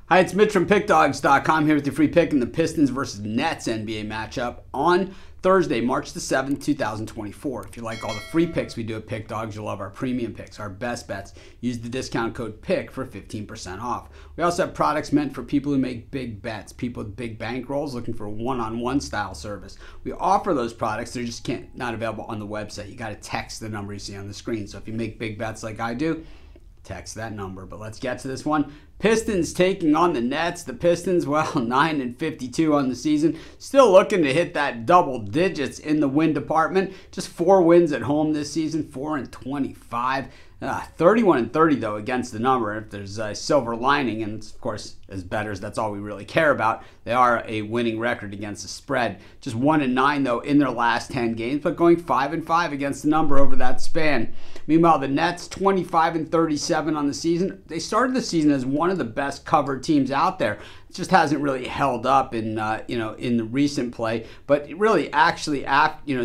Hi, it's Mitch from Pickdawgz.com here with your free pick in the Pistons versus Nets NBA matchup on Thursday, March the 7th, 2024. If you like all the free picks we do at Pick Dawgz, you'll love our premium picks, our best bets. Use the discount code PICK for 15% off. We also have products meant for people who make big bets, people with big bankrolls looking for one-on-one style service. We offer those products. They're just not available on the website. You got to text the number you see on the screen. So if you make big bets like I do, text that number. But let's get to this one. Pistons taking on the Nets. The Pistons, well, 9-52 on the season. Still looking to hit that double digits in the win department. Just 4 wins at home this season, 4-25. 31-30 though against the number. If there's a silver lining, and of course as bettors that's all we really care about, they are a winning record against the spread. Just 1-9 though in their last 10 games, but going 5-5 against the number over that span. Meanwhile, the Nets 25-37 on the season. They started the season as one of the best covered teams out there. It just hasn't really held up in in the recent play, but really actually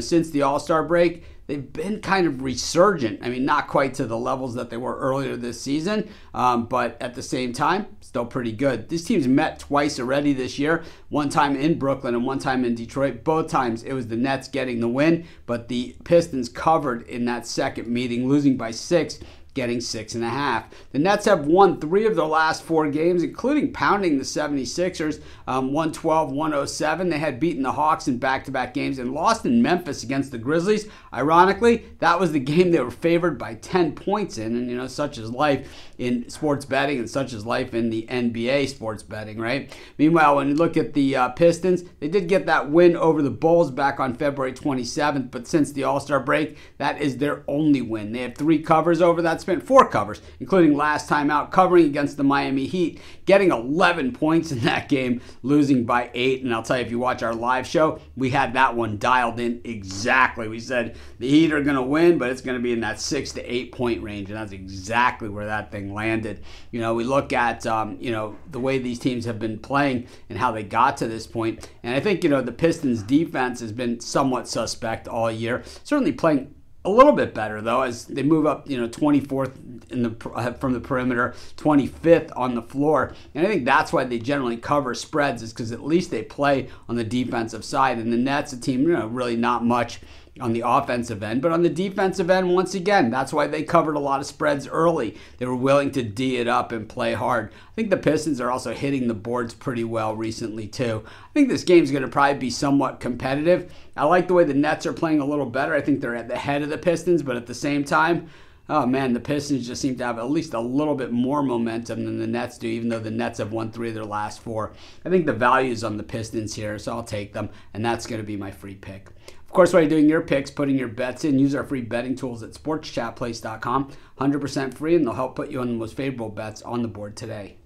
since the All-Star break, they've been kind of resurgent. I mean, not quite to the levels that they were earlier this season, but at the same time, still pretty good. This team's met twice already this year, one time in Brooklyn and one time in Detroit. Both times it was the Nets getting the win, but the Pistons covered in that second meeting, losing by 6. Getting 6.5. The Nets have won 3 of their last 4 games, including pounding the 76ers, 112-107. They had beaten the Hawks in back-to-back games and lost in Memphis against the Grizzlies. Ironically, that was the game they were favored by 10 points in, and such is life in sports betting and such is life in the NBA sports betting, right? Meanwhile, when you look at the Pistons, they did get that win over the Bulls back on February 27th, but since the All-Star break, that is their only win. They have 3 covers over that. Spent 4 covers, including last time out covering against the Miami Heat, getting 11 points in that game, losing by 8. And I'll tell you, if you watch our live show, we had that one dialed in exactly. We said the Heat are going to win, but it's going to be in that 6 to 8 point range, and that's exactly where that thing landed. We look at the way these teams have been playing and how they got to this point, and I think the Pistons defense has been somewhat suspect all year. Certainly playing a little bit better though, as they move up 24th from the perimeter, 25th on the floor, and I think that's why they generally cover spreads, is because at least they play on the defensive side. And the Nets, a team really not much on the offensive end, but on the defensive end, once again, that's why they covered a lot of spreads early. They were willing to D it up and play hard. I think the Pistons are also hitting the boards pretty well recently too. I think this game's going to probably be somewhat competitive. I like the way the Nets are playing a little better. I think they're at the head of the Pistons, but at the same time, oh man, the Pistons just seem to have at least a little bit more momentum than the Nets do, even though the Nets have won 3 of their last 4. I think the value is on the Pistons here, so I'll take them, and that's going to be my free pick. Of course, while you're doing your picks, putting your bets in, use our free betting tools at sportschatplace.com. 100% free, and they'll help put you on the most favorable bets on the board today.